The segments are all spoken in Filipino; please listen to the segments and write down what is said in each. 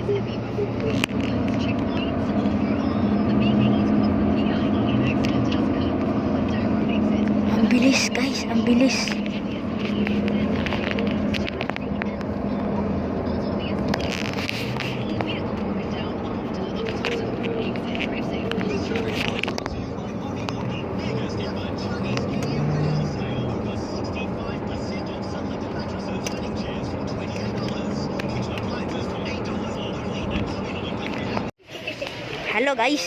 Ang bilis guys, ang bilis. Hello guys,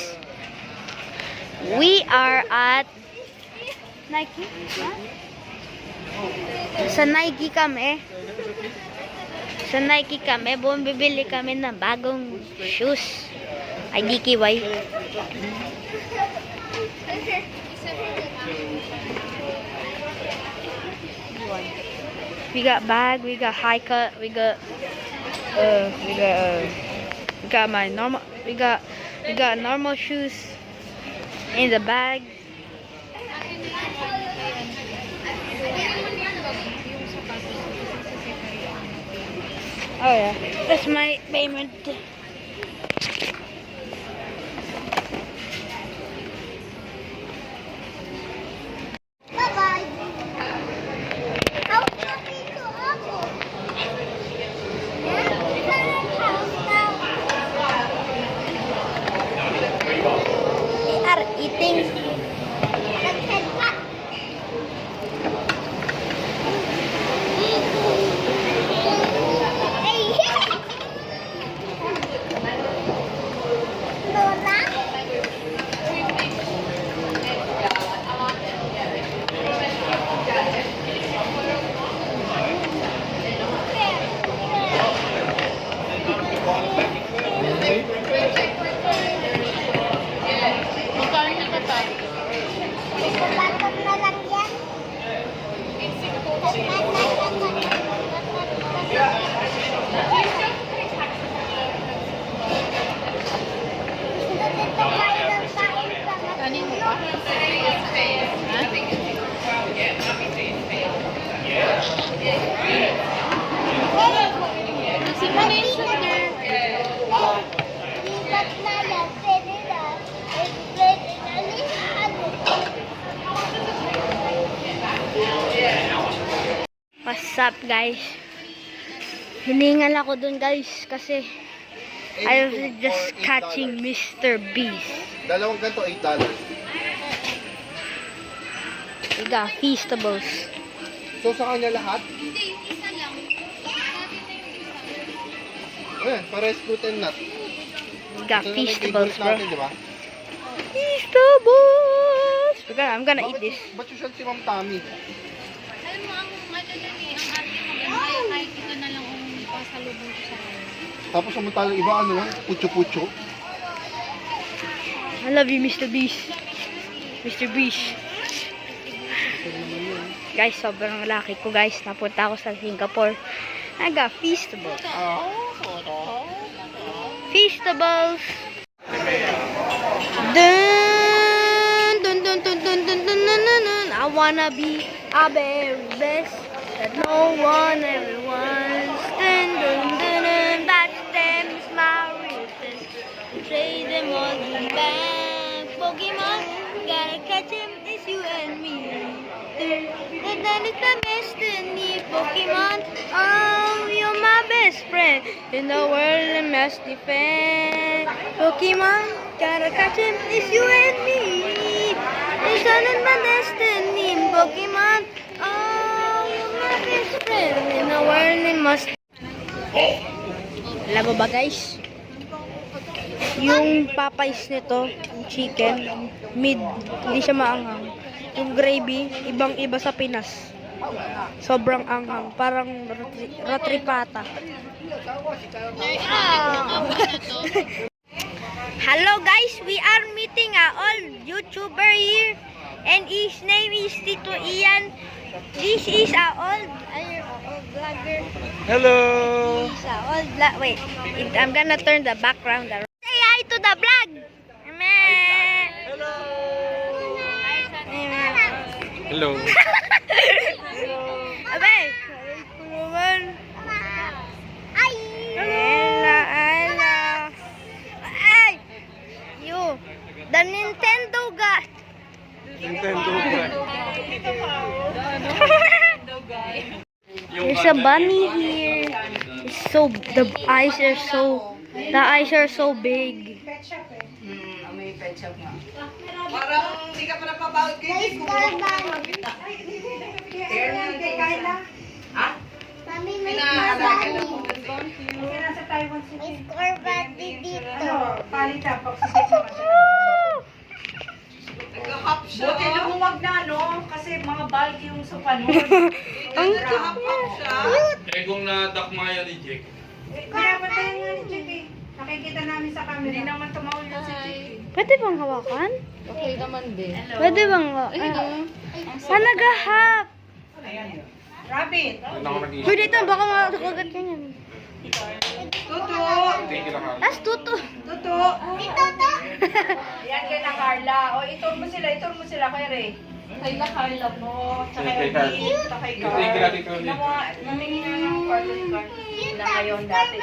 we are at Nike. Sa Nike kami. Bumibili kami ng bagong shoes. Ay DKY. We got bag, we got high cut, we got my normal, we got normal shoes in the bag. Oh yeah, that's my payment. Bye-bye. We are eating What's up guys? Hiningal ako dun guys kasi I was just catching Mr. Beast. Dalawang ganito, $8. We got Feastables. So sa kanya lahat? Hindi, isa lang. Ayan, pares fruit and nut. We got Ito na Feastables, favorite bro. natin, di ba? Feastables! I'm gonna eat this. Ba't usual si Ma'am Tammy? Alam mo, ang ano nun eh, ang arte mo yan, kaya kahit ito na lang ang pasalubong ko sa kanya. Tapos samantalang iba, ano lang, pucho-pucho. I love you, Mr. Beast. Mr. Beast. Guys, sobrang laki ko guys. Napunta ako sa Singapore. I got Feastables. Feastables. Dun, dun, dun, dun, dun, dun, dun, dun, dun, dun. I wanna be a very best that no one ever wants. Dun, dun, dun, dun. That's them is my real test. Say them all back. Pokemon, gotta catch him, it's you and me. That is the best in me, Pokemon. Oh, you're my best friend in the world and must defend. Pokemon, gotta catch him, it's you and me. It's not my destiny, Pokemon. Oh, you're my best friend in the world and must. Alam mo ba guys? Yung Popeyes nito, yung chicken, mid, hindi siya maanghang. Yung gravy, ibang-iba sa Pinas. Sobrang anghang, parang ratripata. Hello guys, we are meeting a old YouTuber here, and his name is Tito Ian. This is a old vlogger. Hello! He's a old wait, I'm gonna turn the background around. Say hi to the vlog! Hello! Hello! Abay! Ay! Hello! Hello! bunny here. It's so the eyes are so big. May pet shop nga. Parang hindi ka pa napabawag kay Chico. Kay Kyla. Ha? Mami, Pinaalaga lang po. Kasi nasa Taiwan City. may score body dito. Ano, palita, pag-sisip naman siya. Nag-hop siya. Buti lumuwag na, no? Kasi mga bulky yung sa panon. Ang Nag-hop siya. Eh kung nadakmaya ni Jake. Kaya patayin nga ni Chick eh. Nakikita namin sa camera. Hindi naman tumawag yun si Chick eh. Pwede bang hawakan? Okay naman din. Pwede bang nagahap? Rabbit! Doon ako nag-iisip. Pwede ito, baka makagat ka niyan. Tuto! Thank you lang. Tapos tuto. Tuto! Yan kay na Carla. O, itur mo sila kay Ray. Kay na Carla po. Tsaka Kay kay Carl. Pete, tsaka kay Thank you natin, Carl. Carl. Namingin na ng cartoon card na ngayon dati.